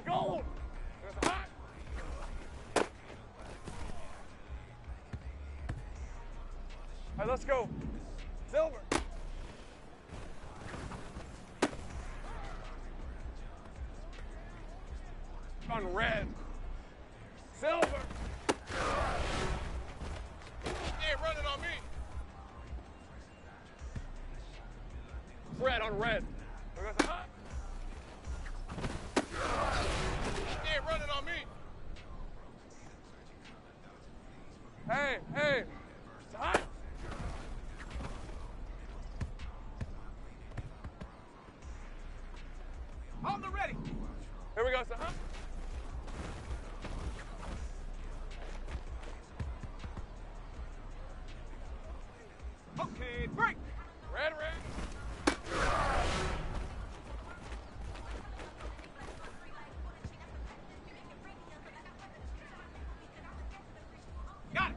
gold. Hot. All right, let's go. Silver. On red. Silver. Yeah, running on me. Red on red. Hot. Yeah, running on me. Hey, hey. It's hot. On the ready. Here we go, so hot. Okay, break. Red, red. Got it.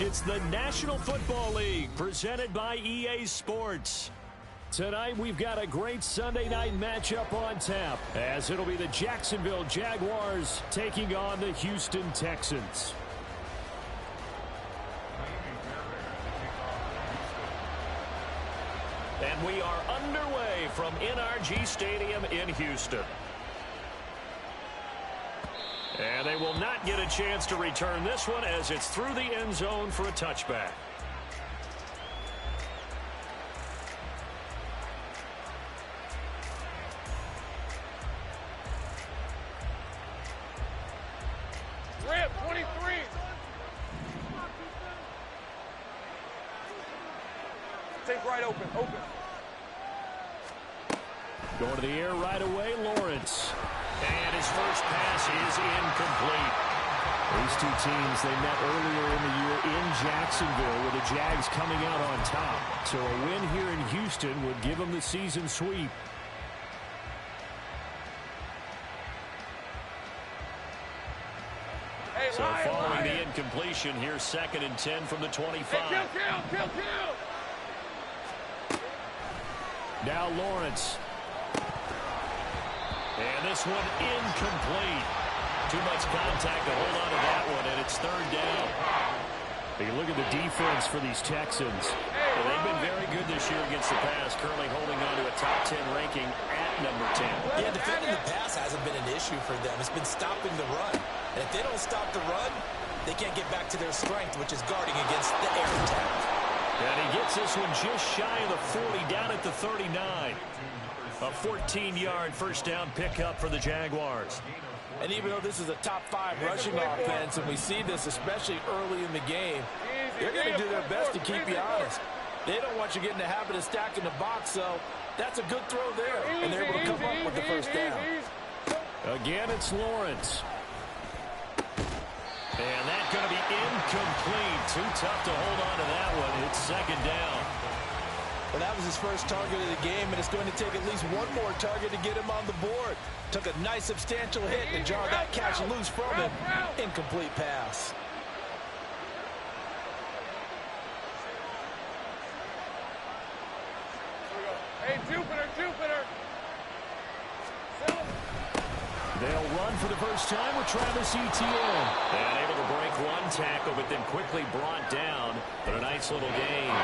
It's the National Football League presented by EA Sports. Tonight we've got a great Sunday night matchup on tap, as it'll be the Jacksonville Jaguars taking on the Houston Texans. And we are underway from NRG Stadium in Houston. And they will not get a chance to return this one as it's through the end zone for a touchback. Rip, 23. Take right open. Going to the air right away, Lawrence. And his first pass is incomplete. These two teams, they met earlier in the year in Jacksonville with the Jags coming out on top. So a win here in Houston would give them the season sweep. Hey, So following the incompletion, here's 2nd and 10 from the 25. Hey, kill. Now Lawrence. And this one incomplete. Too much contact to hold on to that one, and it's 3rd down. You look at the defense for these Texans. Well, they've been very good this year against the pass, currently holding on to a top 10 ranking at number 10. Yeah, defending the pass hasn't been an issue for them. It's been stopping the run. And if they don't stop the run, they can't get back to their strength, which is guarding against the air attack. And he gets this one just shy of the 40, down at the 39. A 14-yard first down pickup for the Jaguars. And even though this is a top 5 rushing offense, and we see this especially early in the game, they're going to do their best to keep you honest. They don't want you getting the habit of stacking the box, so that's a good throw there. And they're able to come up with the first down. Again, it's Lawrence. And that's going to be incomplete. Too tough to hold on to that one. It's 2nd down. Well, that was his first target of the game, and it's going to take at least one more target to get him on the board. Took a nice substantial hit to jar that catch loose from him. Incomplete pass. Hey, Jupiter. They'll run for the first time with Travis Etienne. And able to break one tackle, but then quickly brought down. But a nice little gain.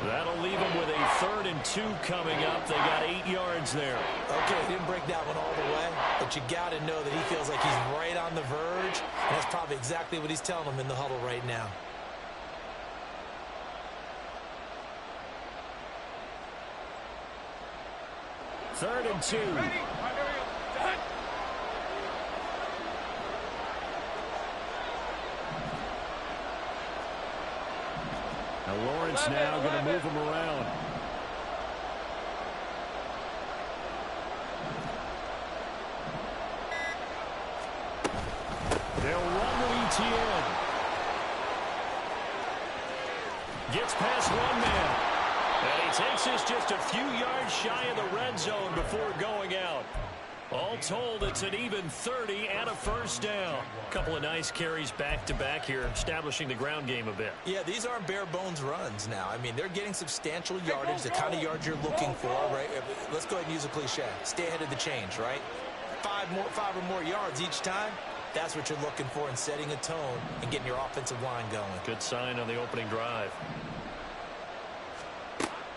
That'll leave them with a 3rd and 2 coming up. They got 8 yards there. Okay, didn't break that one all the way, but you got to know that he feels like he's right on the verge, and that's probably exactly what he's telling them in the huddle right now. Third and 2. Ready? All right, there we go. Done. Now Lawrence now going to move him around. They'll run with Etienne. Gets past one man. And he takes this just a few yards shy of the red zone before going out. All told, it's an even 30 and a first down. A couple of nice carries back-to-back here, establishing the ground game a bit. Yeah, these aren't bare-bones runs now. I mean, they're getting substantial yardage, the kind of yards you're looking for, right? Let's go ahead and use a cliche. Stay ahead of the change, right? 5 or more yards each time. That's what you're looking for in setting a tone and getting your offensive line going. Good sign on the opening drive.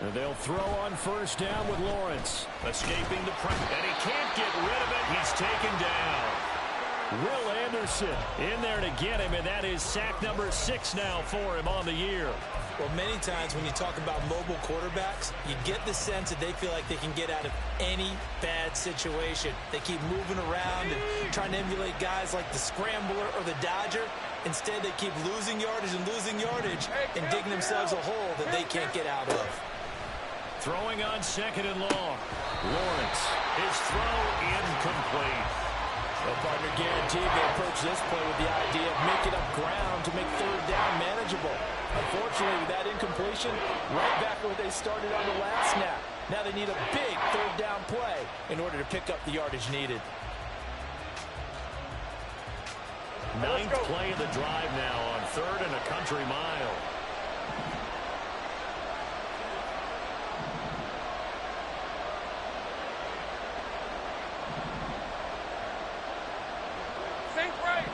And they'll throw on first down with Lawrence. Escaping the pressure. And he can't get rid of it. He's taken down. Will Anderson in there to get him, and that is sack number 6 now for him on the year. Well, many times when you talk about mobile quarterbacks, you get the sense that they feel like they can get out of any bad situation. They keep moving around and trying to emulate guys like the Scrambler or the Dodger. Instead, they keep losing yardage and digging themselves a hole that they can't get out of. Throwing on 2nd and long. Lawrence, his throw incomplete. Well, partner, guaranteed they approach this play with the idea of making up ground to make 3rd down manageable. Unfortunately, with that incompletion, right back where they started on the last snap. Now they need a big 3rd down play in order to pick up the yardage needed. Ninth play of the drive now on 3rd and a country mile. Think right.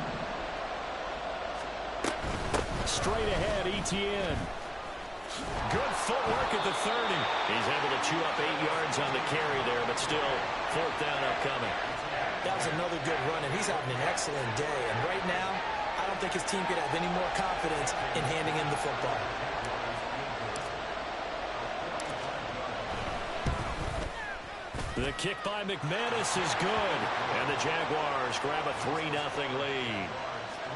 Straight ahead, ETN. Good footwork at the 30. He's able to chew up 8 yards on the carry there, but still 4th down upcoming. That was another good run, and he's having an excellent day. And right now, I don't think his team could have any more confidence in handing him the football. The kick by McManus is good, and the Jaguars grab a 3-0 lead.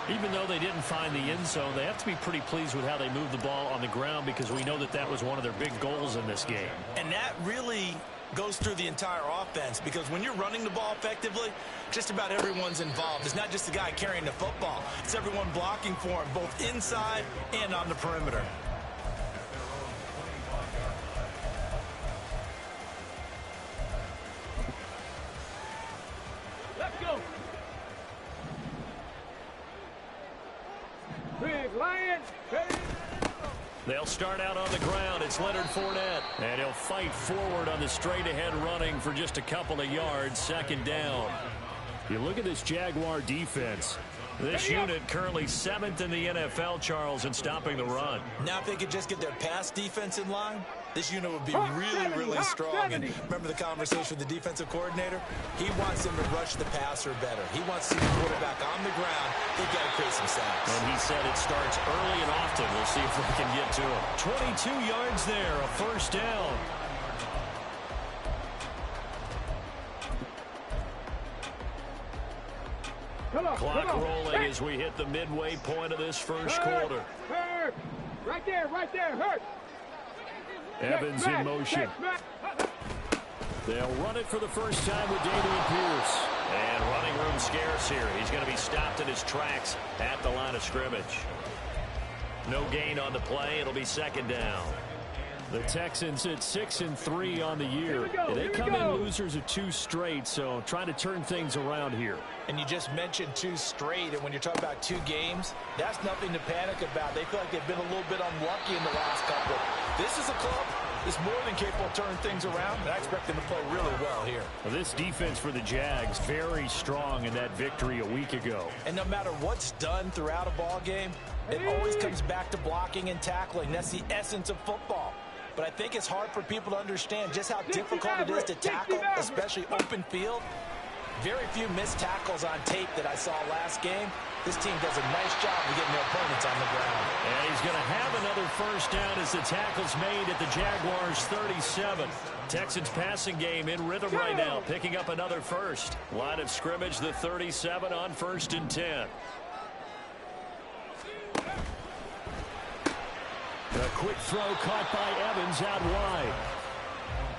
Even though they didn't find the end zone, they have to be pretty pleased with how they moved the ball on the ground because we know that that was one of their big goals in this game. And that really goes through the entire offense because when you're running the ball effectively, just about everyone's involved. It's not just the guy carrying the football. It's everyone blocking for him, both inside and on the perimeter. Let's go. Big Lion. They'll start out on the ground. It's Leonard Fournette. And he'll fight forward on the straight-ahead running for just a couple of yards. 2nd down. You look at this Jaguar defense. This unit currently 7th in the NFL, Charles, in stopping the run. Now if they could just get their pass defense in line, this unit would be really, really strong. And remember the conversation with the defensive coordinator? He wants them to rush the passer better. He wants to see the quarterback on the ground. They've got to create some sacks. And he said it starts early and often. We'll see if they can get to him. 22 yards there, a 1st down. Clock rolling as we hit the midway point of this 1st quarter. Right there, hurt. Evans in motion. They'll run it for the first time with Damian Pierce. And running room scarce here. He's going to be stopped in his tracks at the line of scrimmage. No gain on the play. It'll be 2nd down. The Texans at 6-3 on the year. They come in losers of 2 straight, so trying to turn things around here. And you just mentioned 2 straight, and when you're talking about 2 games, that's nothing to panic about. They feel like they've been a little bit unlucky in the last couple. This is a club that's more than capable of turning things around, and I expect them to play really well here. Well, this defense for the Jags, very strong in that victory a week ago. And no matter what's done throughout a ball game, it always comes back to blocking and tackling. That's the essence of football. But I think it's hard for people to understand just how difficult it is to tackle, especially open field. Very few missed tackles on tape that I saw last game. This team does a nice job of getting their opponents on the ground. And he's going to have another 1st down as the tackle's made at the Jaguars' 37. Texans passing game in rhythm right now, picking up another 1st. Line of scrimmage, the 37 on 1st and 10. A quick throw caught by Evans out wide.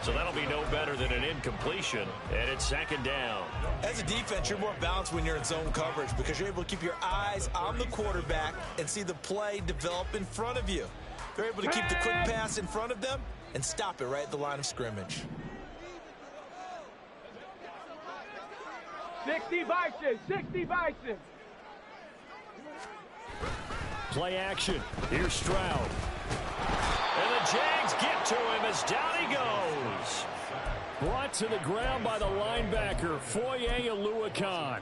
So that'll be no better than an incompletion, and it's 2nd down. As a defense, you're more balanced when you're in zone coverage because you're able to keep your eyes on the quarterback and see the play develop in front of you. They're able to keep the quick pass in front of them and stop it right at the line of scrimmage. 60 Bison, 60 Bison. Play action. Here's Stroud. And the Jags get to him as down he goes. Brought to the ground by the linebacker, Foye Oluokun.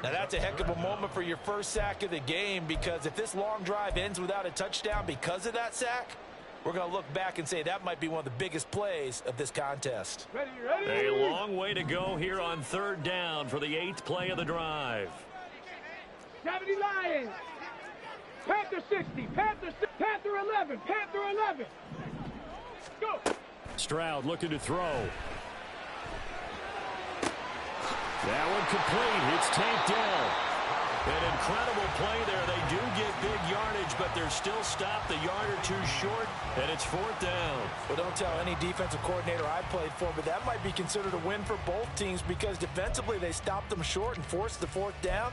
Now that's a heck of a moment for your 1st sack of the game because if this long drive ends without a touchdown because of that sack, we're going to look back and say that might be one of the biggest plays of this contest. A long way to go here on 3rd down for the 8th play of the drive. 70 Lions. Panther 60, Panther 11, Panther 11. Go. Stroud looking to throw. That one complete. It's tanked down. An incredible play there. They do get big yardage, but they're still stopped a yard or 2 short, and it's 4th down. Well, don't tell any defensive coordinator I played for, but that might be considered a win for both teams because defensively they stopped them short and forced the 4th down.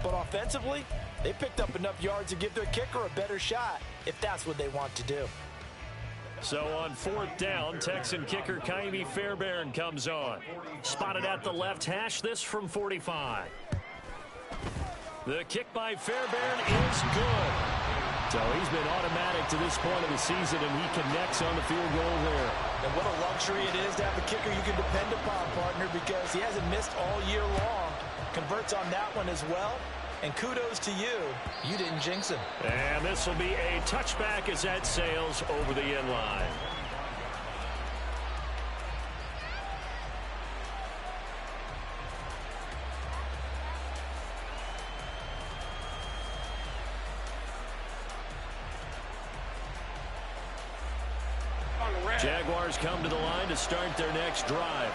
But offensively, they picked up enough yards to give their kicker a better shot if that's what they want to do. So on 4th down, Texan kicker Kaimi Fairbairn comes on. Spotted at the left hash, this from 45. The kick by Fairbairn is good. So he's been automatic to this point of the season, and he connects on the field goal there. And what a luxury it is to have a kicker you can depend upon, partner, because he hasn't missed all year long. Converts on that one as well. And kudos to you. You didn't jinx him. And this will be a touchback as that sails over the end line. Jaguars come to the line to start their next drive.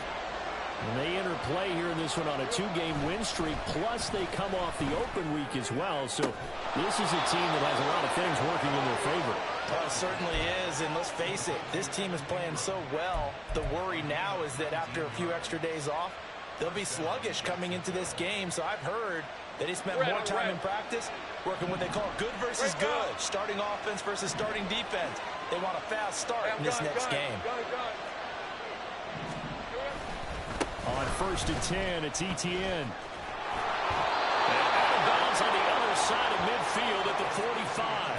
And they enter play here in this one on a 2-game win streak, plus they come off the open week as well. So this is a team that has a lot of things working in their favor. Well, it certainly is, and let's face it, this team is playing so well. The worry now is that after a few extra days off, they'll be sluggish coming into this game. So I've heard that he spent more time in practice working what they call good versus good, starting offense versus starting defense. They want a fast start in this next game. On 1st and 10, it's Etienne. And out of bounds on the other side of midfield at the 45.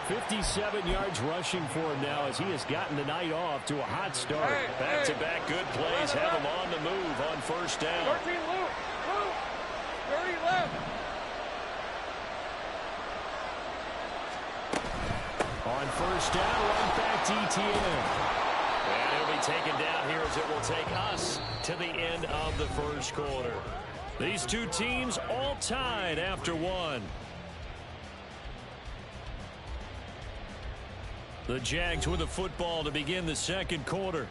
57 yards rushing for him now as he has gotten the night off to a hot start. Back-to-back good plays have him on the move on 1st down. 13, Luke. 30 left. On 1st down, right back to Etienne. And he'll be taken down here as it will take us to the end of the 1st quarter. These two teams all tied after 1. The Jags with the football to begin the 2nd quarter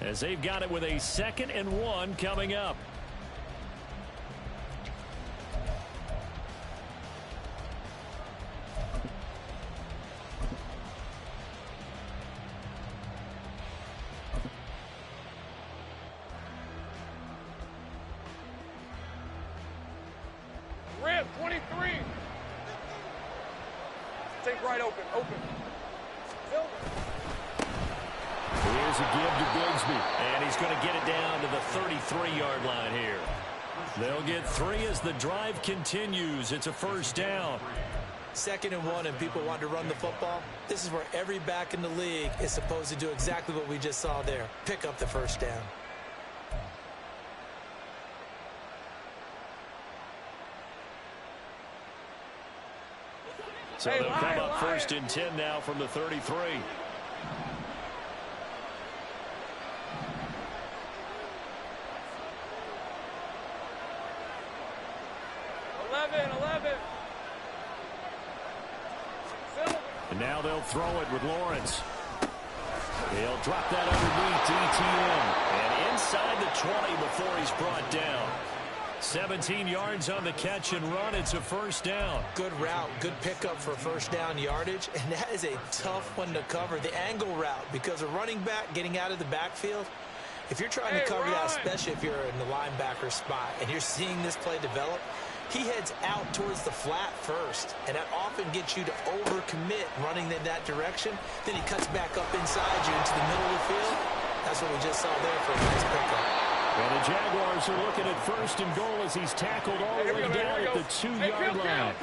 as they've got it with a 2nd and 1 coming up. Rip, 23. Take right open. Here's a give to Bigsby, and he's going to get it down to the 33-yard line here. They'll get 3 as the drive continues. It's a 1st down. 2nd and 1, and people want to run the football. This is where every back in the league is supposed to do exactly what we just saw there. Pick up the 1st down. So they'll come up 1st and 10 now from the 33. 11. And now they'll throw it with Lawrence. He'll drop that underneath to Etienne. And inside the 20 before he's brought down. 17 yards on the catch and run. It's a 1st down. Good route, good pickup for 1st down yardage, and that is a tough one to cover, the angle route, because a running back getting out of the backfield, if you're trying to cover that, especially if you're in the linebacker spot and you're seeing this play develop, he heads out towards the flat first, and that often gets you to overcommit running in that direction. Then he cuts back up inside you into the middle of the field. That's what we just saw there for a nice pickup. And the Jaguars are looking at 1st and goal as he's tackled all the way down at the 2-yard line.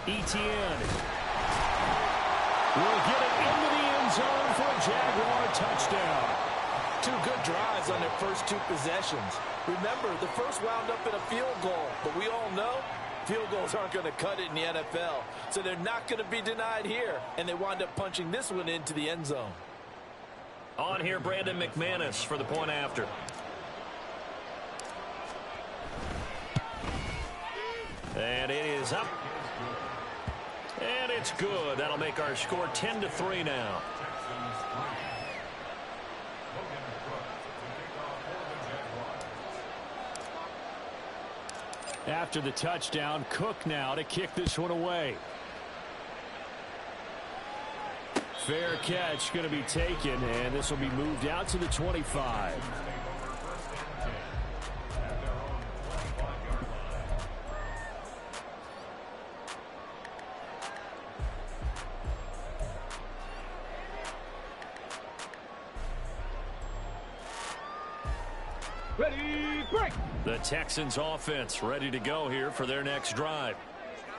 Etienne will get it into the end zone for a Jaguar touchdown. 2 good drives on their first 2 possessions. Remember, the first wound up in a field goal, but we all know field goals aren't going to cut it in the NFL, so they're not going to be denied here, and they wind up punching this one into the end zone. On here, Brandon McManus for the point after. And it is up. And it's good. That'll make our score 10-3 now. After the touchdown, Cook now to kick this one away. Fair catch going to be taken, and this will be moved out to the 25. Ready, break. The Texans offense ready to go here for their next drive.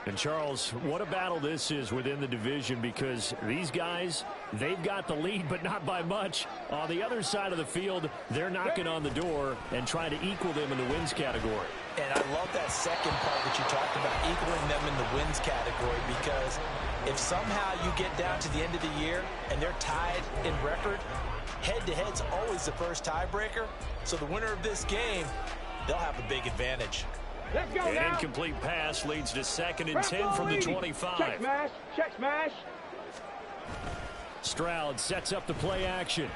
And Charles, what a battle this is within the division, because these guys, they've got the lead, but not by much. On the other side of the field, they're knocking on the door and trying to equal them in the wins category. And I love that second part that you talked about, equaling them in the wins category, because if somehow you get down to the end of the year and they're tied in record, head-to-head's always the first tiebreaker. So the winner of this game, they'll have a big advantage. Let's go An now. incomplete pass leads to 2nd and 10 from the 25. Check smash. Check smash. Stroud sets up the play action.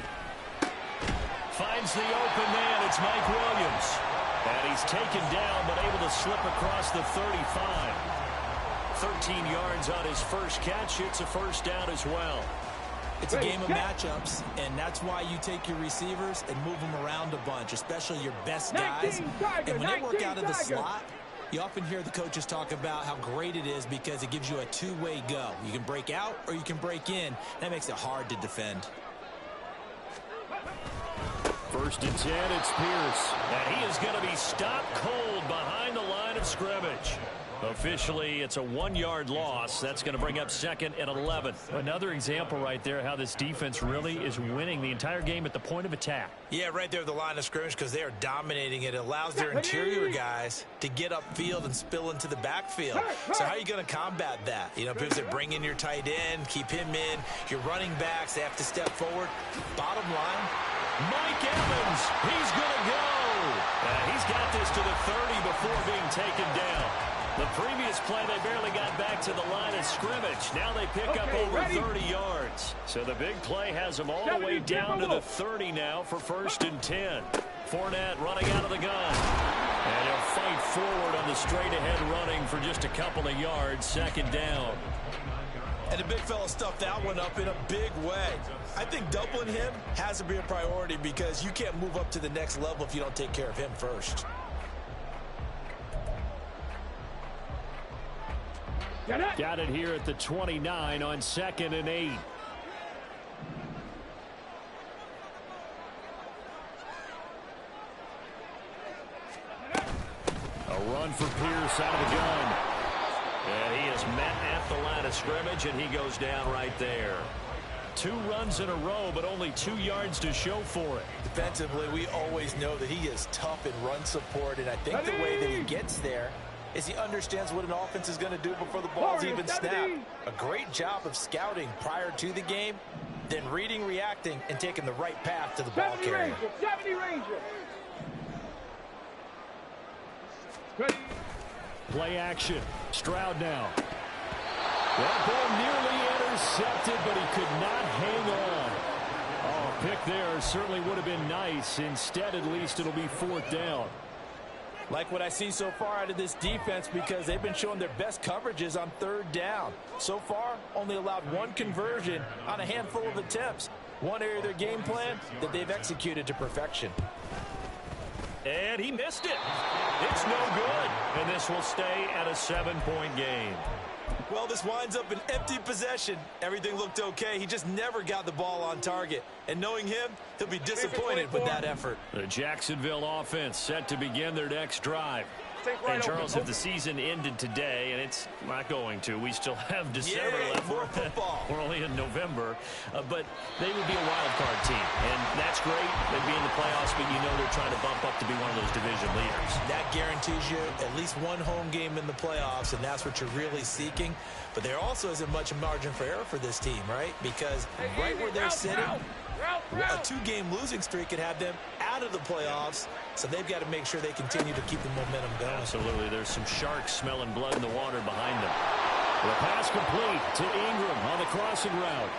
Finds the open man. It's Mike Williams. And he's taken down, but able to slip across the 35. 13 yards on his first catch. It's a first down as well. It's a game of matchups, and that's why you take your receivers and move them around a bunch, especially your best guys. And when they work out of the slot, you often hear the coaches talk about how great it is because it gives you a two-way go. You can break out or you can break in. That makes it hard to defend. 1st and 10, it's Pierce. And he is going to be stopped cold behind the line of scrimmage. Officially, it's a 1-yard loss. That's going to bring up 2nd and 11. Another example right there how this defense really is winning the entire game at the point of attack. Yeah, right there at the line of scrimmage, because they are dominating it. It allows their interior guys to get upfield and spill into the backfield. So how are you going to combat that? You know, because they bring in your tight end, keep him in. Your running backs, they have to step forward. Bottom line, Mike Evans, he's going to go. He's got this to the 30 before being taken down. The previous play, they barely got back to the line of scrimmage. Now they pick up over 30 yards. So the big play has them all the way down to the 30 now for 1st and 10. Fournette running out of the gun. And he'll fight forward on the straight-ahead running for just a couple of yards. 2nd down. and the big fella stuffed that one up in a big way. I think doubling him has to be a priority because you can't move up to the next level if you don't take care of him first. Got it here at the 29 on 2nd and 8. A run for Pierce out of the gun. And he is met at the line of scrimmage, and he goes down right there. 2 runs in a row, but only 2 yards to show for it. Defensively, we always know that he is tough in run support, and I think the way that he gets there is he understands what an offense is going to do before the ball's even snapped. A great job of scouting prior to the game, then reading, reacting, and taking the right path to the ball carrier. Play action. Stroud now. That ball nearly intercepted, but he could not hang on. Oh, a pick there certainly would have been nice. Instead, at least, it'll be 4th down. Like what I see so far out of this defense because they've been showing their best coverages on 3rd down. So far, only allowed 1 conversion on a handful of attempts. One area of their game plan that they've executed to perfection. And he missed it. It's no good. And this will stay at a 7-point game. Well, this winds up an empty possession. Everything looked okay. He just never got the ball on target. And knowing him, he'll be disappointed with that effort. The Jacksonville offense set to begin their next drive. And Charles, if the season ended today, and it's not going to, we still have December left. More football. We're only in November, but they would be a wild card team, and that's great. They'd be in the playoffs, but you know they're trying to bump up to be one of those division leaders. That guarantees you at least 1 home game in the playoffs, and that's what you're really seeking. But there also isn't much margin for error for this team, right? Because right where they're sitting, a 2-game losing streak could have them out of the playoffs, so they've got to make sure they continue to keep the momentum going. Absolutely. There's some sharks smelling blood in the water behind them. The pass complete to Ingram on the crossing route.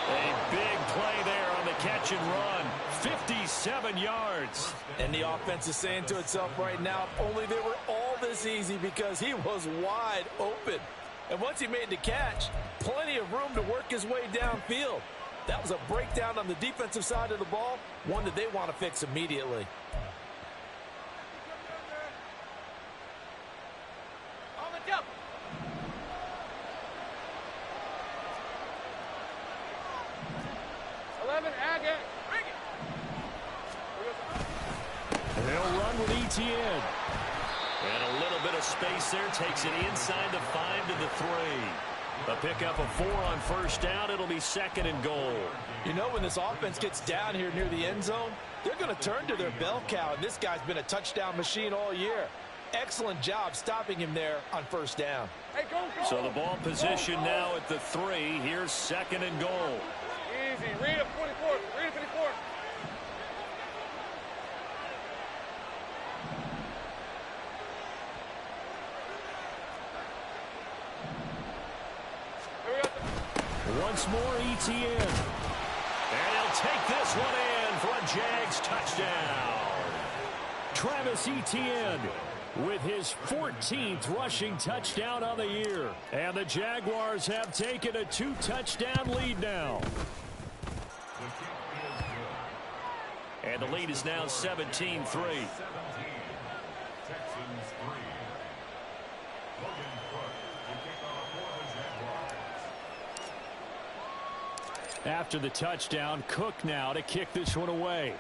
A big play there on the catch and run. 57 yards. And the offense is saying to itself right now, if only they were all this easy because he was wide open. And once he made the catch, plenty of room to work his way downfield. That was a breakdown on the defensive side of the ball, one that they want to fix immediately. On the jump. Agate. Bring it. He'll run with ETN. And a little bit of space there. Takes it inside the 5 to the 3. A pickup of 4 on first down. It'll be 2nd and goal. You know, when this offense gets down here near the end zone, they're going to turn to their bell cow, and this guy's been a touchdown machine all year. Excellent job stopping him there on first down. Hey, go. So the ball position now at the 3. Here's 2nd and goal. Easy. Read up 24. Read up 24. Once more, ETN. And he'll take this one in for a Jags touchdown. Travis Etienne with his 14th rushing touchdown on the year. And the Jaguars have taken a 2-touchdown lead now. And the lead is now 17-3. After the touchdown, Cook now to kick this one away.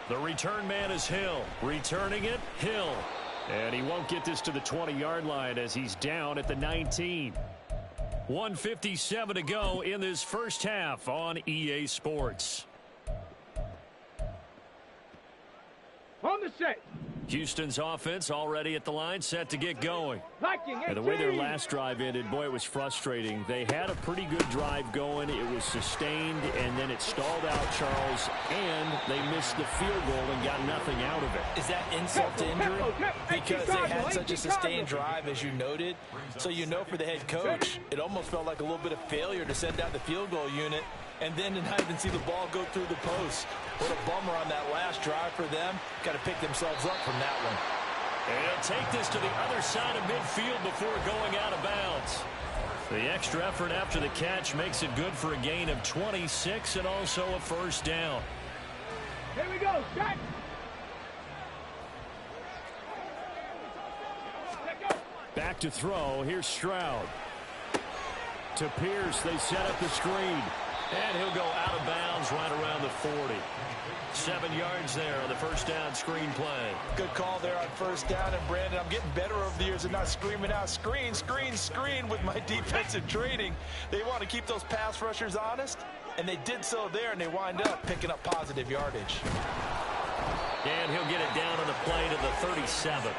The return man is Hill. Returning it, Hill. And he won't get this to the 20-yard line as he's down at the 19. 1:57 to go in this first half on EA Sports. On the set. Houston's offense already at the line, set to get going. And the way their last drive ended, boy, it was frustrating. They had a pretty good drive going. It was sustained, and then it stalled out, Charles, and they missed the field goal and got nothing out of it. Is that insult to injury? Because they had such a sustained drive, as you noted. So you know for the head coach, it almost felt like a little bit of failure to send out the field goal unit and then to not even see the ball go through the post. What a bummer on that last drive for them. Got to pick themselves up from that one. And he'll take this to the other side of midfield before going out of bounds. The extra effort after the catch makes it good for a gain of 26 and also a first down. Here we go. Shot. Back to throw. Here's Stroud. To Pierce. They set up the screen. And he'll go out of bounds right around the 40. 7 yards there on the first down screen play. Good call there on first down. And Brandon, I'm getting better over the years and not screaming out screen, screen, screen with my defensive training. They want to keep those pass rushers honest, and they did so there, and they wind up picking up positive yardage. And he'll get it down on the play to the 37.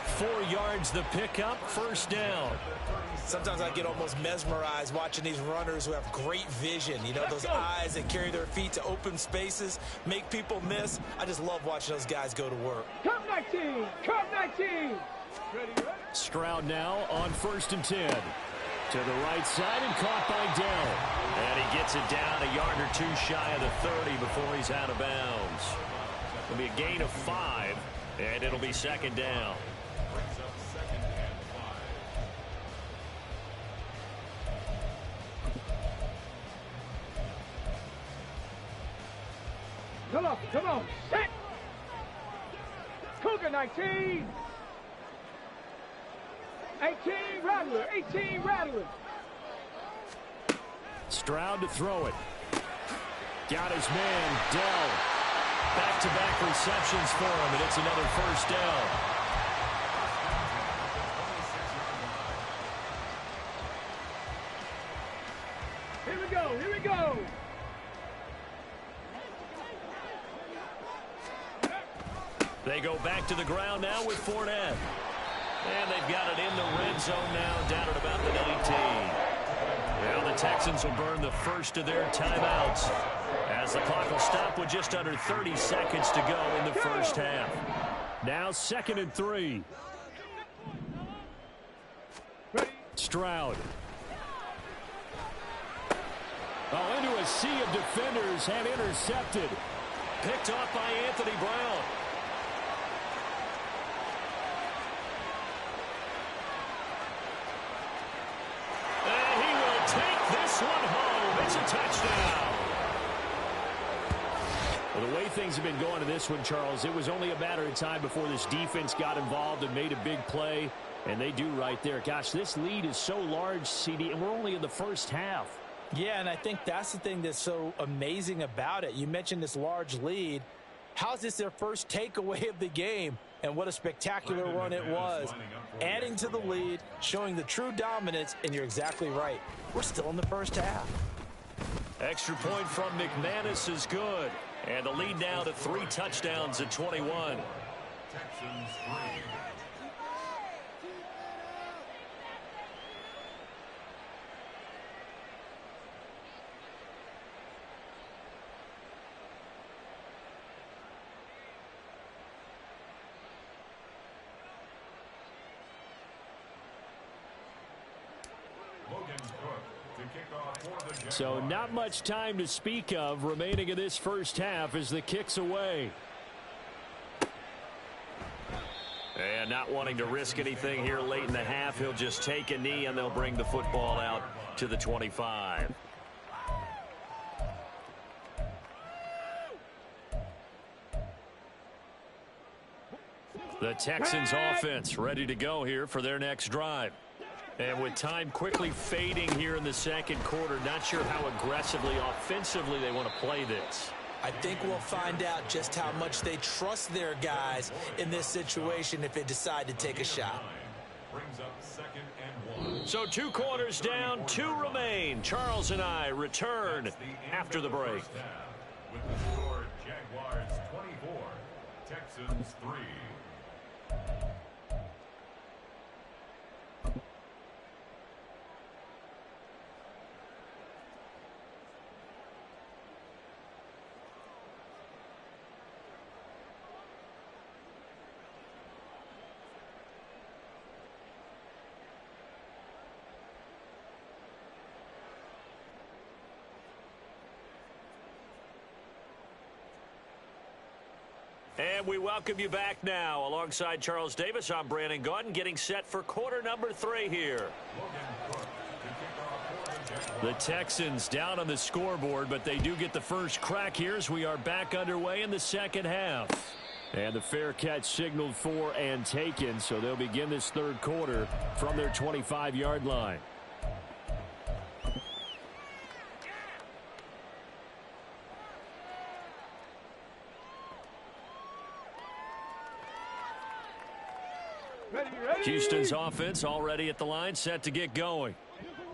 4 yards the pickup, first down. Sometimes I get almost mesmerized watching these runners who have great vision. You know, those eyes that carry their feet to open spaces, make people miss. I just love watching those guys go to work. Come 19! Come 19! Ready? Stroud now on 1st and 10. To the right side and caught by Dell. And he gets it down a yard or 2 shy of the 30 before he's out of bounds. It'll be a gain of 5, and it'll be 2nd down. Come on, set! Cougar 19! 18 Rattler, 18 Rattler! Stroud to throw it. Got his man, Dell. Back-to-back receptions for him, and it's another first down. Here we go, here we go! They go back to the ground now with Fournette. And they've got it in the red zone now, down at about the 19. Well, the Texans will burn the first of their timeouts as the clock will stop with just under 30 seconds to go in the first half. Now 2nd and 3. Stroud. Oh, into a sea of defenders and intercepted. Picked off by Anthony Brown. This one home. It's a touchdown. Well, the way things have been going to this one, Charles, it was only a matter of time before this defense got involved and made a big play, and they do right there. Gosh, this lead is so large, CD, and we're only in the first half. Yeah, and I think that's the thing that's so amazing about it. You mentioned this large lead. How's this their first takeaway of the game? And what a spectacular run it was. Adding to the lead, showing the true dominance, and you're exactly right. We're still in the first half. Extra point from McManus is good. And the lead now to 3 touchdowns at 21. Texans 3. So not much time to speak of remaining in this first half as the kick's away. And not wanting to risk anything here late in the half, he'll just take a knee and they'll bring the football out to the 25. The Texans offense ready to go here for their next drive. And with time quickly fading here in the second quarter, not sure how aggressively, offensively they want to play this. I think we'll find out just how much they trust their guys in this situation if they decide to take a shot. Brings up 2nd and 1. So 2 quarters down, 2 remain. Charles and I return after the break. With the score, Jaguars 24, Texans 3. And we welcome you back now. Alongside Charles Davis, I'm Brandon Gaudin, getting set for quarter number 3 here. The Texans down on the scoreboard, but they do get the first crack here as we are back underway in the second half. And the fair catch signaled for and taken, so they'll begin this third quarter from their 25-yard line. Houston's offense already at the line, set to get going.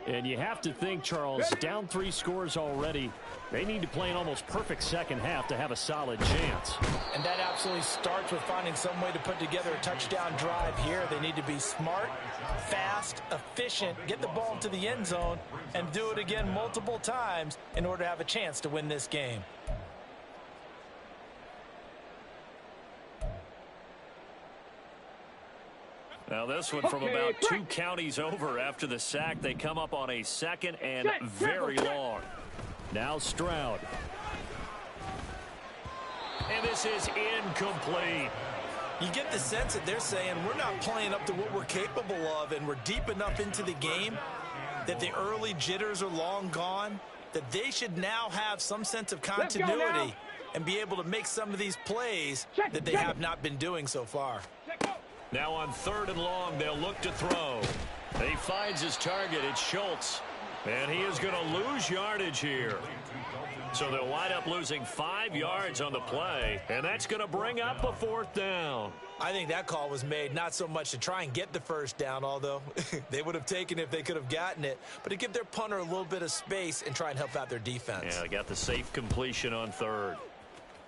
And you have to think, Charles, down 3 scores already. They need to play an almost perfect second half to have a solid chance. And that absolutely starts with finding some way to put together a touchdown drive here. They need to be smart, fast, efficient, get the ball into the end zone, and do it again multiple times in order to have a chance to win this game. Now this one from about 2 counties over after the sack. They come up on a 2nd and very long. Now Stroud. And this is incomplete. You get the sense that they're saying we're not playing up to what we're capable of, and we're deep enough into the game that the early jitters are long gone, that they should now have some sense of continuity and be able to make some of these plays that they have not been doing so far. Now on 3rd and long, they'll look to throw. He finds his target. It's Schultz. And he is going to lose yardage here. So they'll wind up losing 5 yards on the play. And that's going to bring up a 4th down. I think that call was made not so much to try and get the first down, although they would have taken it if they could have gotten it, but to give their punter a little bit of space and try and help out their defense. Yeah, they got the safe completion on 3rd.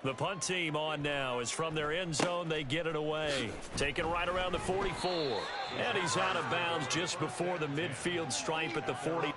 The punt team on now is from their end zone. They get it away. Taken right around the 44. And he's out of bounds just before the midfield stripe at the 40.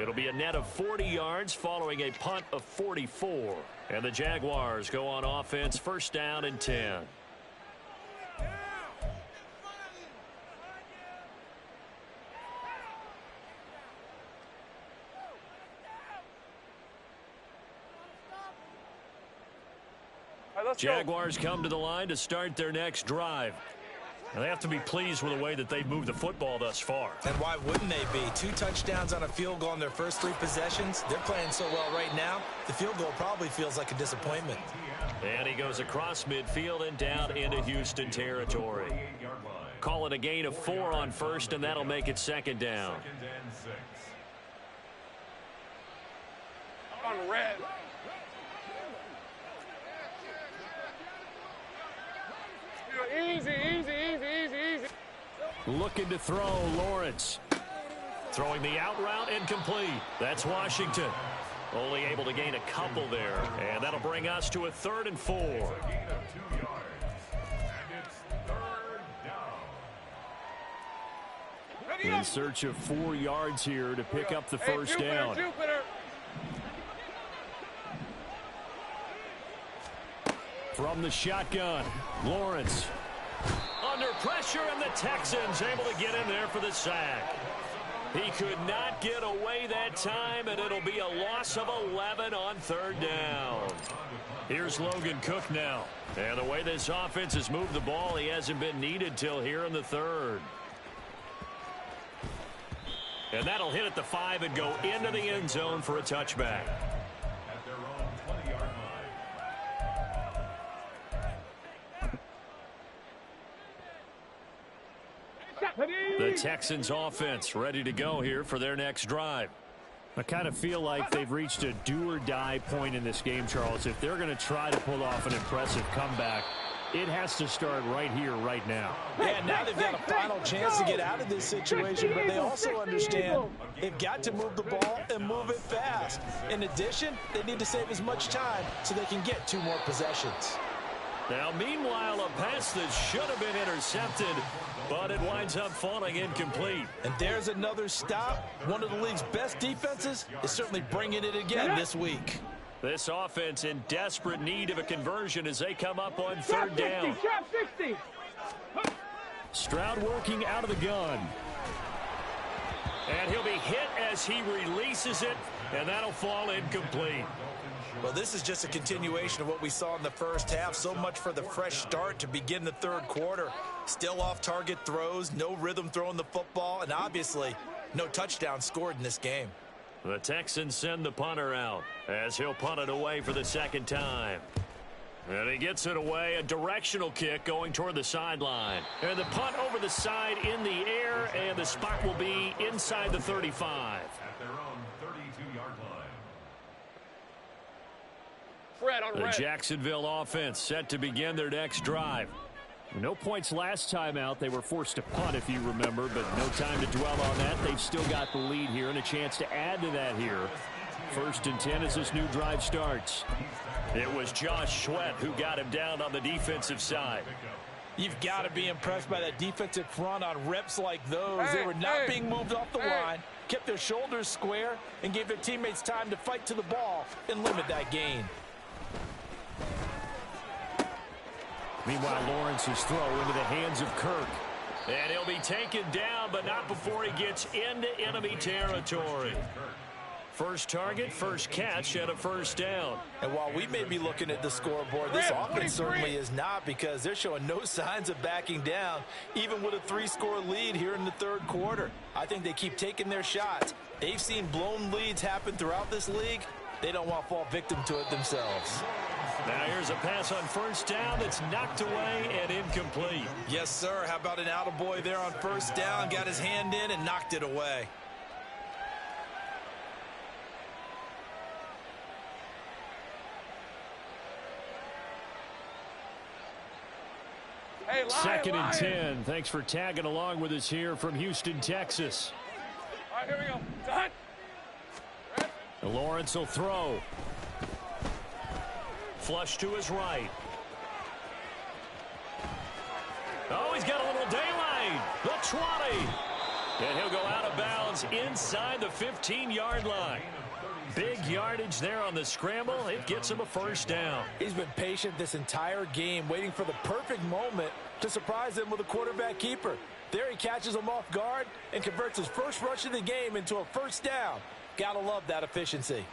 It'll be a net of 40 yards following a punt of 44. And the Jaguars go on offense, 1st down and 10. Jaguars come to the line to start their next drive. And they have to be pleased with the way that they've moved the football thus far. And why wouldn't they be? 2 touchdowns on a field goal in their first 3 possessions. They're playing so well right now, the field goal probably feels like a disappointment. And he goes across midfield and down into Houston territory. Call it a gain of 4 on first, and that'll make it 2nd down. On red. Easy, easy, easy, easy, easy. Looking to throw, Lawrence. Throwing the out route incomplete. That's Washington. Only able to gain a couple there. And that'll bring us to a 3rd and 4. In search of 4 yards here to pick up the first down. From the shotgun, Lawrence. Under pressure, and the Texans able to get in there for the sack. He could not get away that time, and it'll be a loss of 11 on 3rd down. Here's Logan Cook now. And the way this offense has moved the ball, he hasn't been needed till here in the 3rd. And that'll hit at the 5 and go into the end zone for a touchback. At their own 20-yard line. The Texans offense ready to go here for their next drive. I kind of feel like they've reached a do-or-die point in this game, Charles. If they're going to try to pull off an impressive comeback, it has to start right here, right now. Yeah, now they've got a final chance to get out of this situation, but they also understand they've got to move the ball and move it fast. In addition, they need to save as much time so they can get 2 more possessions. Now, meanwhile, a pass that should have been intercepted, but it winds up falling incomplete. And there's another stop. One of the league's best defenses is certainly bringing it again this week. This offense in desperate need of a conversion as they come up on 3rd down. Stroud working out of the gun. And he'll be hit as he releases it, and that'll fall incomplete. Well, this is just a continuation of what we saw in the first half. So much for the fresh start to begin the 3rd quarter. Still off-target throws, no rhythm throwing the football, and obviously no touchdown scored in this game. The Texans send the punter out as he'll punt it away for the 2nd time. And he gets it away, a directional kick going toward the sideline. And the punt over the side in the air, and the spot will be inside the 35. At their own 32-yard line. Fred on The red. Jacksonville offense set to begin their next drive. No points last time out. They were forced to punt, if you remember, but no time to dwell on that. They've still got the lead here and a chance to add to that here. 1st and 10 as this new drive starts. It was Josh Sweat who got him down on the defensive side. You've got to be impressed by that defensive front on reps like those. They were not being moved off the line, kept their shoulders square, and gave their teammates time to fight to the ball and limit that gain. Meanwhile, Lawrence's throw into the hands of Kirk. And he'll be taken down, but not before he gets into enemy territory. First target, first catch, and a 1st down. And while we may be looking at the scoreboard, this offense certainly is not, because they're showing no signs of backing down, even with a 3-score lead here in the 3rd quarter. I think they keep taking their shots. They've seen blown leads happen throughout this league. They don't want to fall victim to it themselves. Now here's a pass on 1st down that's knocked away and incomplete. Yes, sir. How about an attaboy there on 1st down? Got his hand in and knocked it away. Hey, 2nd and 10. Thanks for tagging along with us here from Houston, Texas. All right, here we go. Done. Lawrence will throw. Flush to his right. Oh, he's got a little daylight. The 20. And he'll go out of bounds inside the 15-yard line. Big yardage there on the scramble. It gets him a 1st down. He's been patient this entire game, waiting for the perfect moment to surprise him with a quarterback keeper. There he catches him off guard and converts his first rush of the game into a 1st down. Gotta love that efficiency.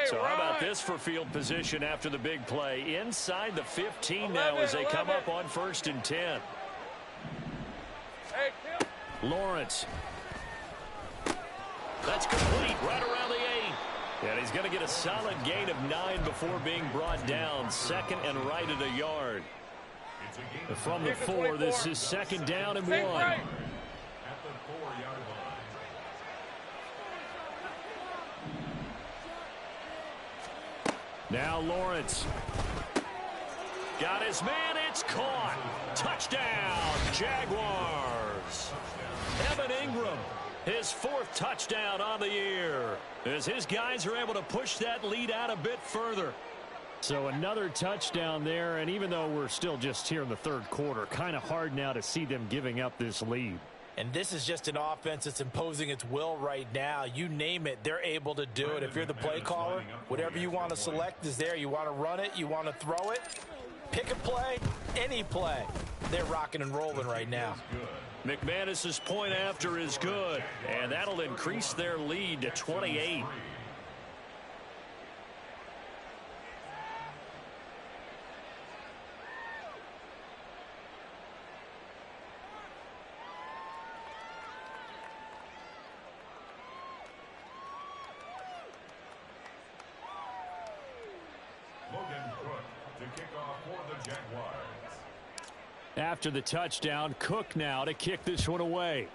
So how about this for field position after the big play? Inside the 15 now as they come up on 1st and 10. Lawrence. That's complete right around the 8. And he's going to get a solid gain of 9 before being brought down. 2nd and right at a yard. From the 4, this is 2nd down and 1. At the 4-yard line. Now Lawrence. Got his man. It's caught. Touchdown, Jaguars. Evan Ingram, his 4th touchdown on the year, as his guys are able to push that lead out a bit further. So another touchdown there, and even though we're still just here in the 3rd quarter, kind of hard now to see them giving up this lead. And this is just an offense that's imposing its will right now. You name it, they're able to do it. If you're the play caller, whatever you want to select is there. You want to run it, you want to throw it, pick a play, any play. They're rocking and rolling right now. McManus's point after is good, and that'll increase their lead to 28. After the touchdown, Cook now to kick this one away.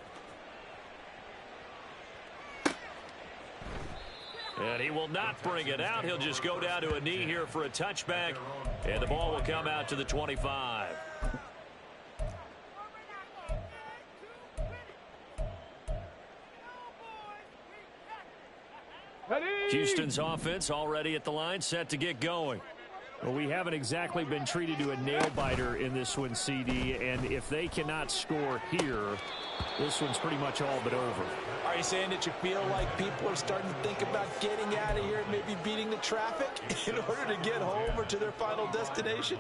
And he will not bring it out. He'll just go down to a knee here for a touchback, and the ball will come out to the 25. Houston's offense already at the line, set to get going. Well, we haven't exactly been treated to a nail-biter in this one, CD, and if they cannot score here, this one's pretty much all but over. Are you saying that you feel like people are starting to think about getting out of here and maybe beating the traffic in order to get home or to their final destination?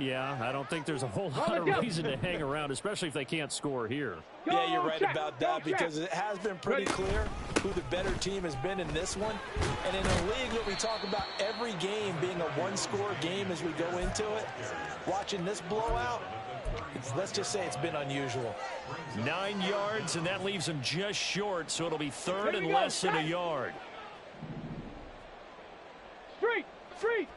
Yeah, I don't think there's a whole lot of reason to hang around, especially if they can't score here. Yeah, you're right about that, because it has been pretty clear who the better team has been in this one. And in a league that we talk about every game being a one-score game as we go into it, watching this blowout, let's just say it's been unusual. 9 yards, and that leaves him just short, so it'll be 3rd and less than a yard. Street.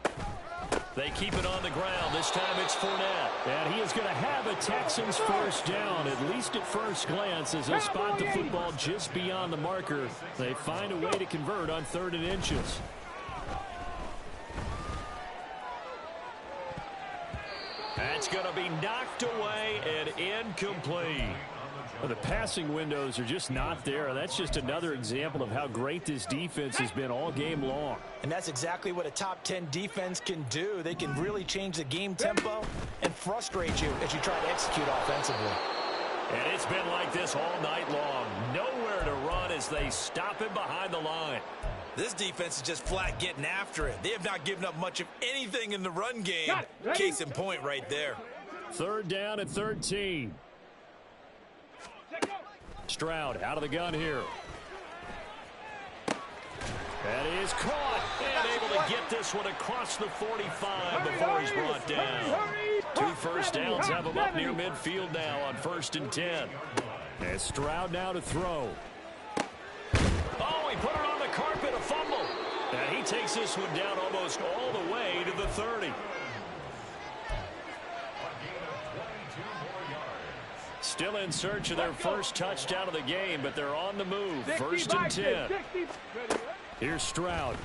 They keep it on the ground. This time it's Fournette. And he is going to have a Texans first down, at least at first glance, as they spot the football just beyond the marker. They find a way to convert on 3rd and inches. That's going to be knocked away and incomplete. Well, the passing windows are just not there. That's just another example of how great this defense has been all game long. And that's exactly what a top 10 defense can do. They can really change the game tempo and frustrate you as you try to execute offensively. And it's been like this all night long. Nowhere to run as they stop him behind the line. This defense is just flat getting after it. They have not given up much of anything in the run game. Case in point right there. 3rd down and 13. Stroud out of the gun here. That is caught and able to get this one across the 45 before he's brought down. 2 first downs have him up near midfield now on 1st and 10. And Stroud now to throw. Oh, he put it on the carpet, a fumble. And he takes this one down almost all the way to the 30. Still in search of their first touchdown of the game, but they're on the move. 1st and 10. Here's Stroud.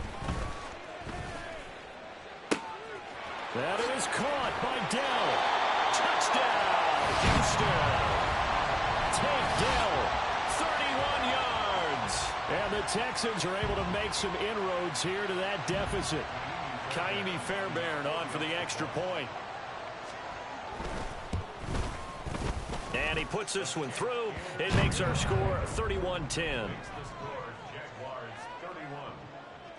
That is caught by Dell. Touchdown, Houston. Take Dell, 31 yards. And the Texans are able to make some inroads here to that deficit. Kaimi Fairbairn on for the extra point. And he puts this one through. It makes our score 31-10. Jaguars 31,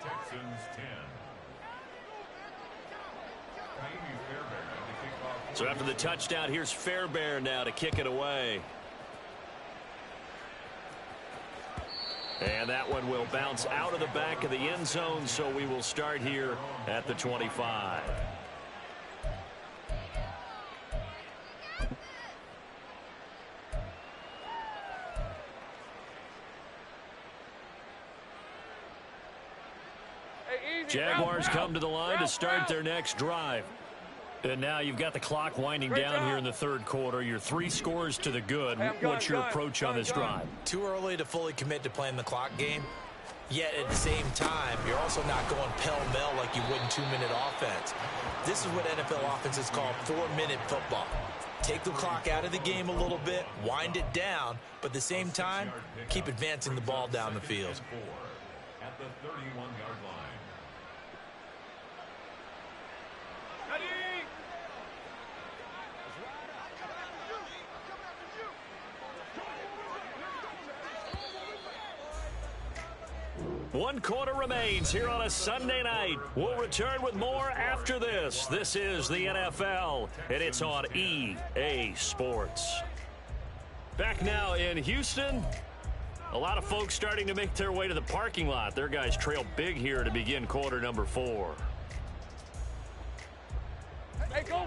Texans 10. So after the touchdown, here's Fairbairn now to kick it away. And that one will bounce out of the back of the end zone, so we will start here at the 25. Jaguars come to the line to start their next drive. And now you've got the clock winding down here in the third quarter. You're 3 scores to the good. What's your approach on this drive? Too early to fully commit to playing the clock game. Yet at the same time, you're also not going pell-mell like you would in 2-minute offense. This is what NFL offenses call 4-minute football. Take the clock out of the game a little bit, wind it down, but at the same time, keep advancing the ball down the field. At the 31-yard line. One quarter remains here on a Sunday night. We'll return with more after this. This is the NFL, and it's on EA Sports. Back now in Houston. A lot of folks starting to make their way to the parking lot. Their guys trail big here to begin quarter number 4.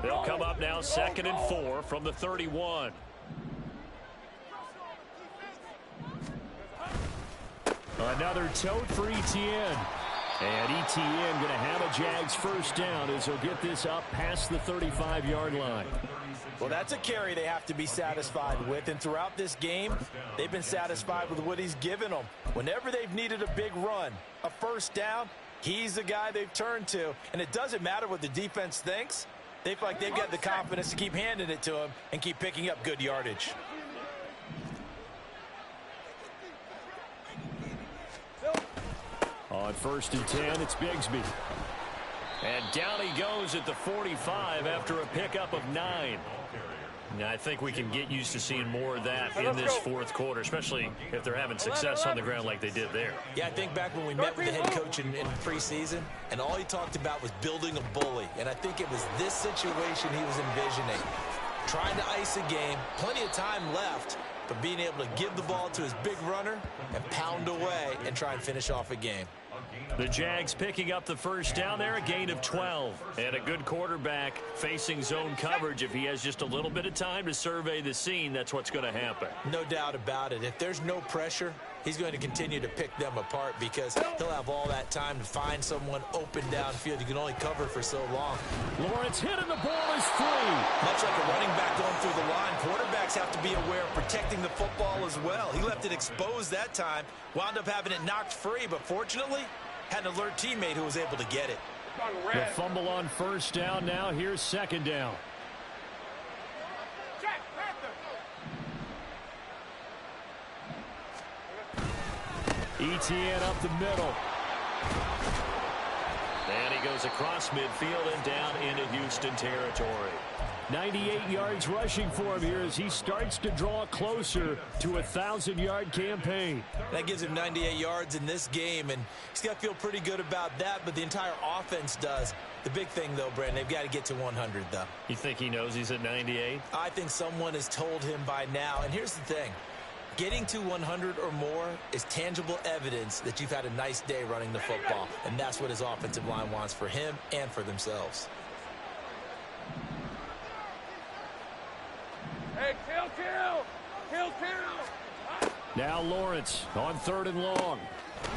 They'll come up now 2nd and 4 from the 31. Another tote for Etienne. And Etienne going to have a Jags first down as he'll get this up past the 35-yard line. Well, that's a carry they have to be satisfied with. And throughout this game, they've been satisfied with what he's given them. Whenever they've needed a big run, a first down, he's the guy they've turned to. And it doesn't matter what the defense thinks. They feel like they've got the confidence to keep handing it to him and keep picking up good yardage. On 1st and 10, it's Bigsby. And down he goes at the 45 after a pickup of 9. Now, I think we can get used to seeing more of that in this fourth quarter, especially if they're having success on the ground like they did there. Yeah, I think back when we met with the head coach in preseason, and all he talked about was building a bully. And I think it was this situation he was envisioning. Trying to ice a game, plenty of time left, but being able to give the ball to his big runner and pound away and try and finish off a game. The Jags picking up the first down there, a gain of 12. And a good quarterback facing zone coverage. If he has just a little bit of time to survey the scene, that's what's going to happen. No doubt about it. If there's no pressure, he's going to continue to pick them apart because he'll have all that time to find someone open downfield. You can only cover for so long. Lawrence hit and the ball is free. Much like a running back going through the line, quarterbacks have to be aware of protecting the football as well. He left it exposed that time, wound up having it knocked free, but fortunately, had an alert teammate who was able to get it. The fumble on first down. Now here's 2nd down. Etienne up the middle. And he goes across midfield and down into Houston territory. 98 yards rushing for him here as he starts to draw closer to a 1,000-yard campaign. That gives him 98 yards in this game, and he's got to feel pretty good about that, but the entire offense does. The big thing, though, Brandon, they've got to get to 100, though. You think he knows he's at 98? I think someone has told him by now, and here's the thing. Getting to 100 or more is tangible evidence that you've had a nice day running the football, and that's what his offensive line wants for him and for themselves. Hey, kill. Now Lawrence on 3rd and long.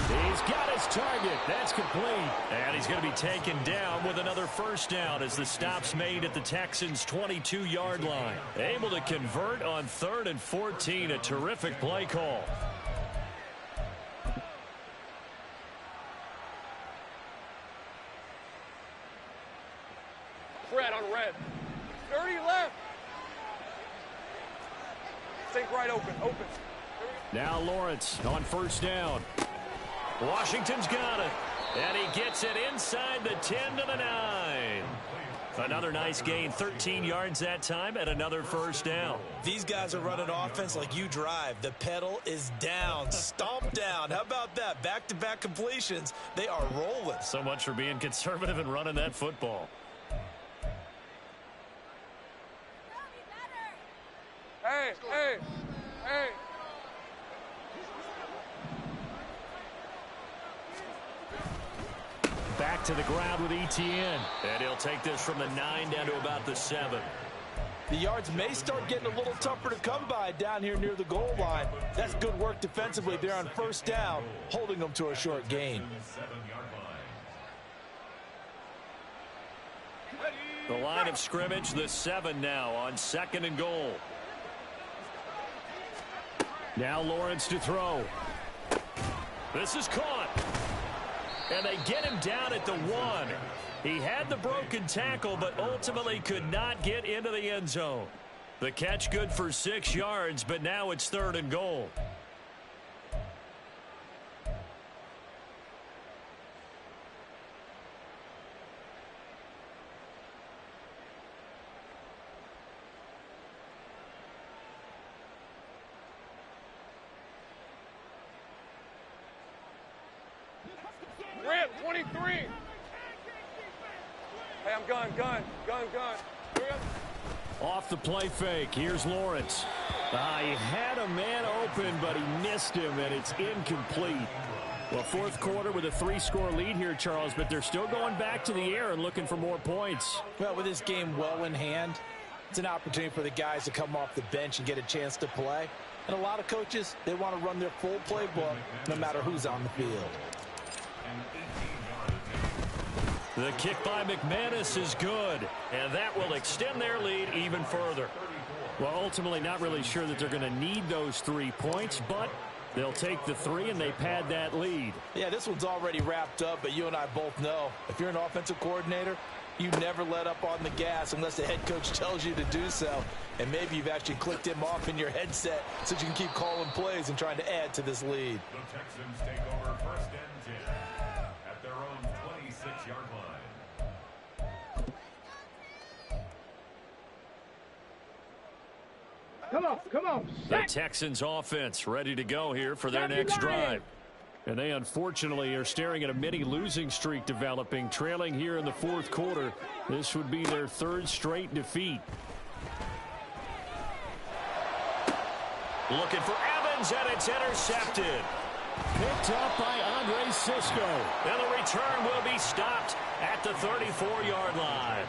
He's got his target. That's complete. And he's going to be taken down with another first down as the stop's made at the Texans' 22-yard line. Able to convert on 3rd and 14. A terrific play call. Red on red. 30 left. Think right open. Now Lawrence on first down. Washington's got it. And he gets it inside the 10 to the 9. Another nice gain, 13 yards that time, and another first down. These guys are running offense like you drive. The pedal is down, stomp down. How about that? Back-to-back completions. They are rolling. So much for being conservative and running that football. Hey. to the ground with ETN. And he'll take this from the 9 down to about the 7. The yards may start getting a little tougher to come by down here near the goal line. That's good work defensively there on first down, holding them to a short gain. The line of scrimmage, the 7 now on 2nd and goal. Now Lawrence to throw. This is caught. And they get him down at the 1. He had the broken tackle, but ultimately could not get into the end zone. The catch good for 6 yards, but now it's 3rd and goal. Red 23. Hey, I'm gun. Off the play fake. Here's Lawrence. He had a man open, but he missed him, and it's incomplete. Well, 4th quarter with a 3-score lead here, Charles, but they're still going back to the air and looking for more points. Well, with this game well in hand, it's an opportunity for the guys to come off the bench and get a chance to play. And a lot of coaches, they want to run their full playbook no matter who's on the field. The kick by McManus is good, and that will extend their lead even further. Well, ultimately not really sure that they're going to need those 3 points, but they'll take the 3 and they pad that lead. Yeah, this one's already wrapped up, but you and I both know if you're an offensive coordinator, you never let up on the gas unless the head coach tells you to do so. And maybe you've actually clicked him off in your headset so you can keep calling plays and trying to add to this lead. The Texans take over 1st and 10 at their own 26-yard line. Come on. The Texans offense ready to go here for their next drive. And they unfortunately are staring at a mini losing streak developing, trailing here in the 4th quarter. This would be their 3rd straight defeat. Looking for Evans, and it's intercepted. Picked up by Andre Cisco. And the return will be stopped at the 34-yard line.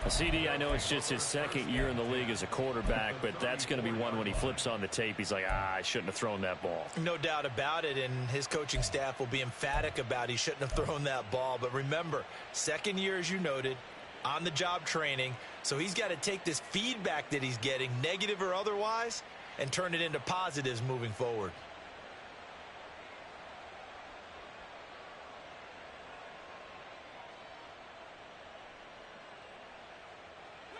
CD, I know it's just his 2nd year in the league as a quarterback, but that's going to be one when he flips on the tape. He's like, I shouldn't have thrown that ball. No doubt about it, and his coaching staff will be emphatic about he shouldn't have thrown that ball. But remember, 2nd year, as you noted, on-the-job training, so he's got to take this feedback that he's getting, negative or otherwise, and turn it into positives moving forward.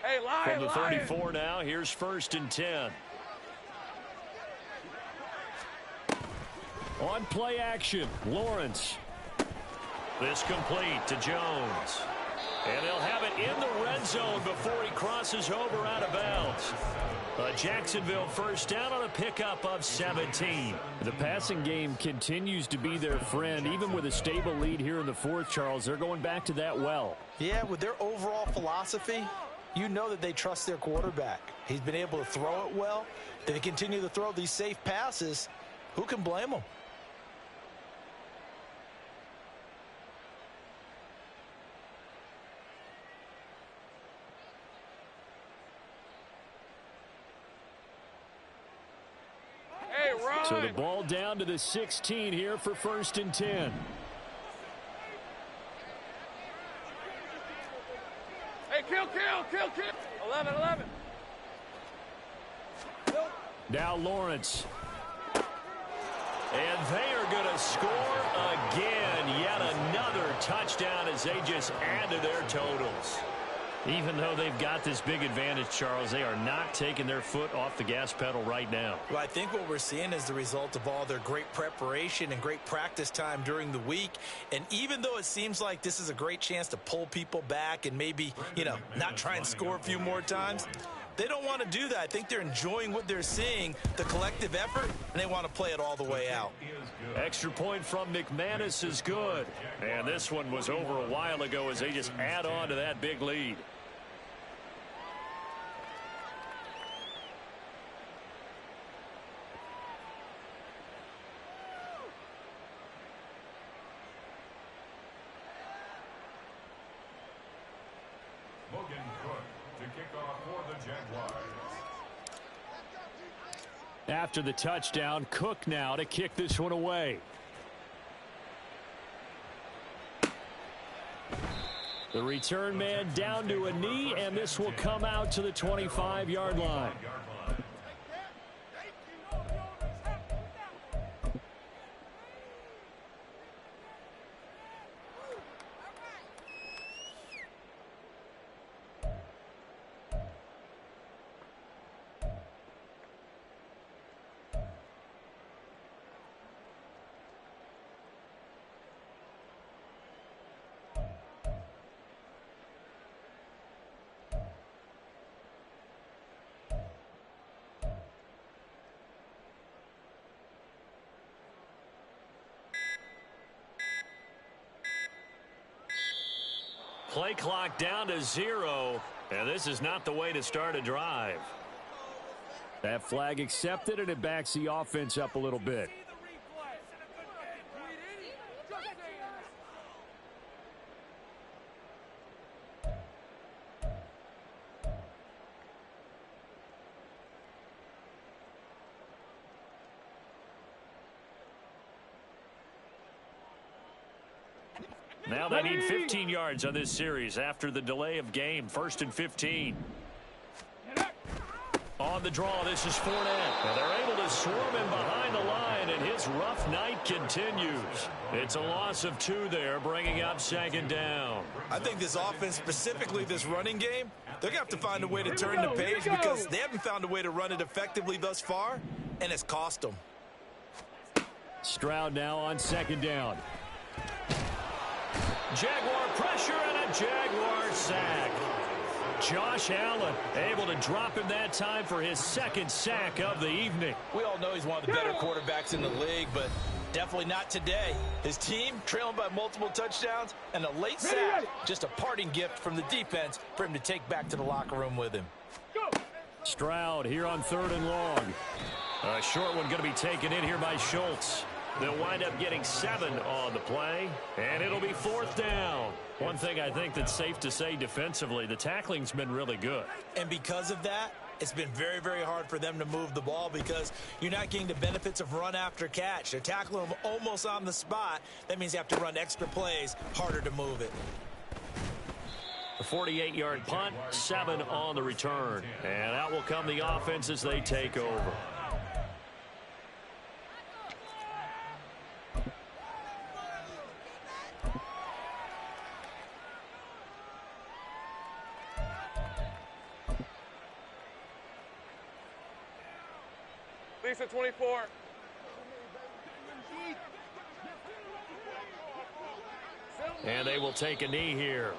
Hey, Lion, From the 34 now, here's 1st and 10. On play action, Lawrence. This complete to Jones. And they'll have it in the red zone before he crosses over out of bounds. A Jacksonville 1st down on a pickup of 17. The passing game continues to be their friend. Even with a stable lead here in the 4th, Charles, they're going back to that well. Yeah, with their overall philosophy, you know that they trust their quarterback. He's been able to throw it well. They continue to throw these safe passes. Who can blame them? Hey, Ron. So the ball down to the 16 here for 1st and 10. Hey, kill. 11. Now Lawrence. And they are going to score again. Yet another touchdown as they just add to their totals. Even though they've got this big advantage, Charles, they are not taking their foot off the gas pedal right now. Well, I think what we're seeing is the result of all their great preparation and great practice time during the week. And even though it seems like this is a great chance to pull people back and maybe, not try and score a few more times, they don't want to do that. I think they're enjoying what they're seeing, the collective effort, and they want to play it all the way out. Extra point from McManus is good. And this one was over a while ago as they just add on to that big lead. After the touchdown, Cook now to kick this one away. The return man down to a knee, and this will come out to the 25-yard line. Play clock down to 0, and this is not the way to start a drive. That flag accepted, and it backs the offense up a little bit. Now they need 15 yards on this series after the delay of game. 1st and 15. On the draw, this is Fournette. And they're able to swarm him behind the line, and his rough night continues. It's a loss of 2 there, bringing up 2nd down. I think this offense, specifically this running game, they're going to have to find a way to turn the page because they haven't found a way to run it effectively thus far, and it's cost them. Stroud now on 2nd down. Jaguar pressure and a Jaguar sack. Josh Allen able to drop him that time for his 2nd sack of the evening. We all know he's one of the better quarterbacks in the league, but definitely not today. His team trailing by multiple touchdowns, and a late sack, just a parting gift from the defense for him to take back to the locker room with him. Stroud here on 3rd and long. A short one going to be taken in here by Schultz. They'll wind up getting 7 on the play, and it'll be 4th down. One thing I think that's safe to say defensively, the tackling's been really good. And because of that, it's been very, very hard for them to move the ball because you're not getting the benefits of run after catch. They're tackling them almost on the spot. That means you have to run extra plays, harder to move it. A 48-yard punt, 7 on the return. And out will come the offense as they take over. Lisa 24. And they will take a knee here.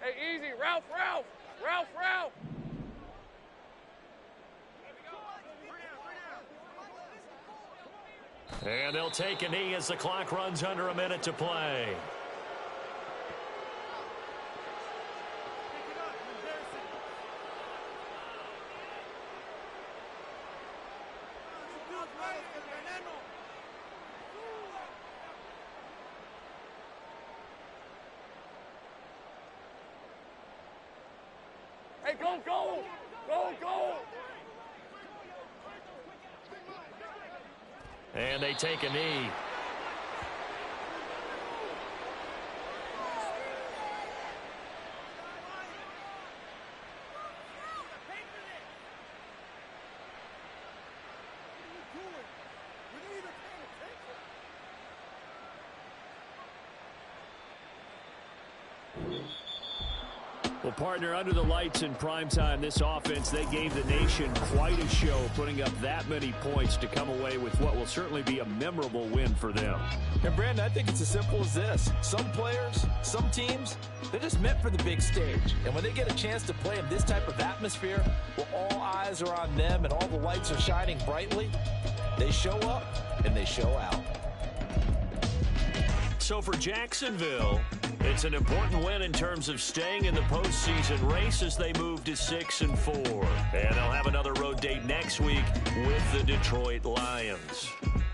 Hey, easy. Ralph. And they'll take a knee as the clock runs under a minute to play. Hey, go. And they take a knee. Well, partner, under the lights in primetime, this offense, they gave the nation quite a show, putting up that many points to come away with what will certainly be a memorable win for them. And, Brandon, I think it's as simple as this. Some players, some teams, they're just meant for the big stage. And when they get a chance to play in this type of atmosphere, where all eyes are on them and all the lights are shining brightly, they show up and they show out. So for Jacksonville, it's an important win in terms of staying in the postseason race as they move to 6-4. And they'll have another road date next week with the Detroit Lions.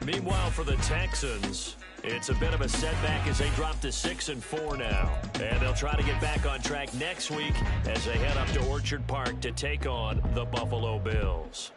Meanwhile, for the Texans, it's a bit of a setback as they drop to 6-4 now. And they'll try to get back on track next week as they head up to Orchard Park to take on the Buffalo Bills.